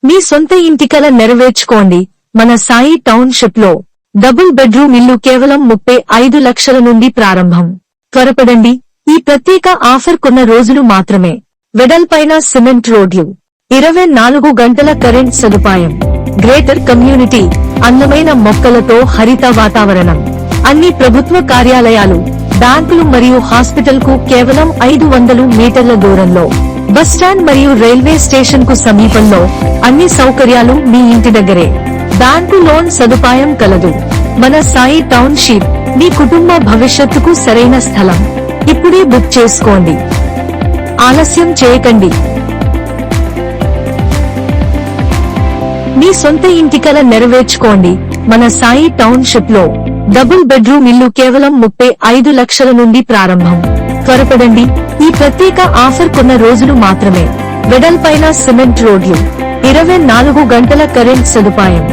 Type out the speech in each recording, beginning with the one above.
మీ సొంత ఇంటి కల నెరవేర్చుకోండి మన సాయి టౌన్షిప్ లో డబుల్ బెడ్రూమ్ ఇల్లు కేవలం 35 లక్షల నుండి ప్రారంభం. త్వరపడండి, ఈ ప్రత్యేక ఆఫర్ కొన్న రోజులు మాత్రమే. వెడల్పైన సిమెంట్ రోడ్లు, 24 గంటల కరెంట్ సదుపాయం, గ్రేటర్ కమ్యూనిటీ, అందమైన మొక్కలతో హరిత వాతావరణం, అన్ని ప్రభుత్వ కార్యాలయాలు, బ్యాంకులు మరియు హాస్పిటల్ కు కేవలం 500 మీటర్ల దూరంలో, బస్టాండ్ మరియు రైల్వే స్టేషన్ కు సమీపంలో, అన్ని సౌకర్యాలు మీ ఇంటి దగ్గరే. బ్యాంకు లోన్ సదుపాయం కలదు. మన సాయి టౌన్షిప్ మీ కుటుంబ భవిష్యత్తుకు సరైన స్థలం. ఇప్పుడే బుక్ చేసుకోండి, ఆలస్యం చేయకండి. మీ సొంత ఇంటి కల నెరవేర్చుకోండి మన సాయి టౌన్షిప్ లో డబుల్ బెడ్రూమ్ ఇల్లు కేవలం 35 లక్షల నుండి ప్రారంభం. త్వరపడండి, ఈ ప్రత్యేక ఆఫర్ కొన్న రోజులు మాత్రమే. వెడల్పైన సిమెంట్ రోడ్లు, 24 గంటల కరెంట్ సదుపాయం,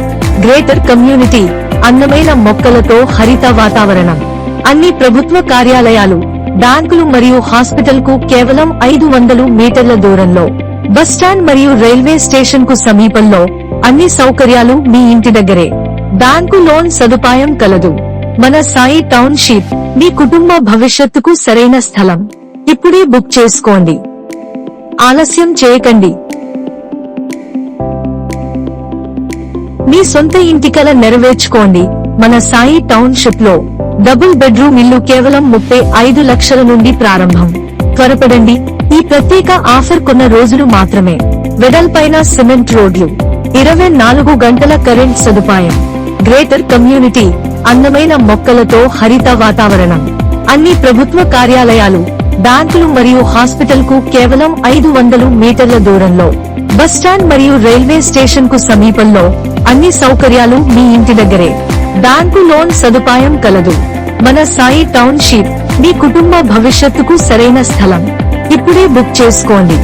గ్రేటర్ కమ్యూనిటీ, అందమైన మొక్కలతో హరిత వాతావరణం, అన్ని ప్రభుత్వ కార్యాలయాలు, బ్యాంకులు మరియు హాస్పిటల్ కు కేవలం 500 మీటర్ల దూరంలో, బస్టాండ్ మరియు రైల్వే స్టేషన్ కు సమీపంలో, అన్ని సౌకర్యాలు మీ ఇంటి దగ్గరే. బ్యాంకు లోన్ సదుపాయం కలదు. మన సాయి టౌన్షిప్ మీ కుటుంబ భవిష్యత్తుకు సరైన స్థలం. ఇప్పుడే బుక్ చేసుకోండి, ఆలస్యం చేయకండి. మీ సొంత ఇంటి కల నెరవేర్చుకోండి మన సాయి టౌన్షిప్ లో డబుల్ బెడ్రూమ్ ఇల్లు కేవలం 35 లక్షల నుండి ప్రారంభం. త్వరపడండి, ఈ ప్రత్యేక ఆఫర్ కొన్న రోజులు మాత్రమే. వెడల్పైన సిమెంట్ రోడ్లు, 24 గంటల కరెంట్ సదుపాయం, గ్రేటర్ కమ్యూనిటీ, అందమైన మొక్కలతో హరిత వాతావరణం, అన్ని ప్రభుత్వ కార్యాలయాలు, బ్యాంకులు మరియు హాస్పిటల్ కు కేవలం 500 మీటర్ల దూరంలో, బస్టాండ్ మరియు రైల్వే స్టేషన్ కు సమీపంలో, అన్ని సౌకర్యాలు మీ ఇంటి దగ్గరే. బ్యాంకు లోన్ సదుపాయం కలదు. మన సాయి టౌన్షిప్ మీ కుటుంబ భవిష్యత్తుకు సరైన స్థలం. ఇప్పుడే బుక్ చేసుకోండి,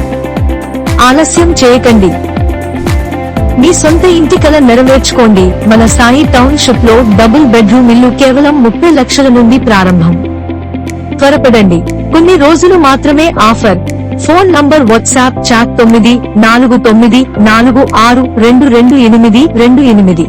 ఆలస్యం చేయకండి. మీ సొంత ఇంటి కల నెరవేర్చుకోండి మన సాయి టౌన్షిప్ లో డబుల్ బెడ్రూమ్ ఇల్లు కేవలం 30 లక్షల నుండి ప్రారంభం. త్వరపడండి, కొన్ని రోజులు మాత్రమే offer. Phone number, WhatsApp chat 949462222828.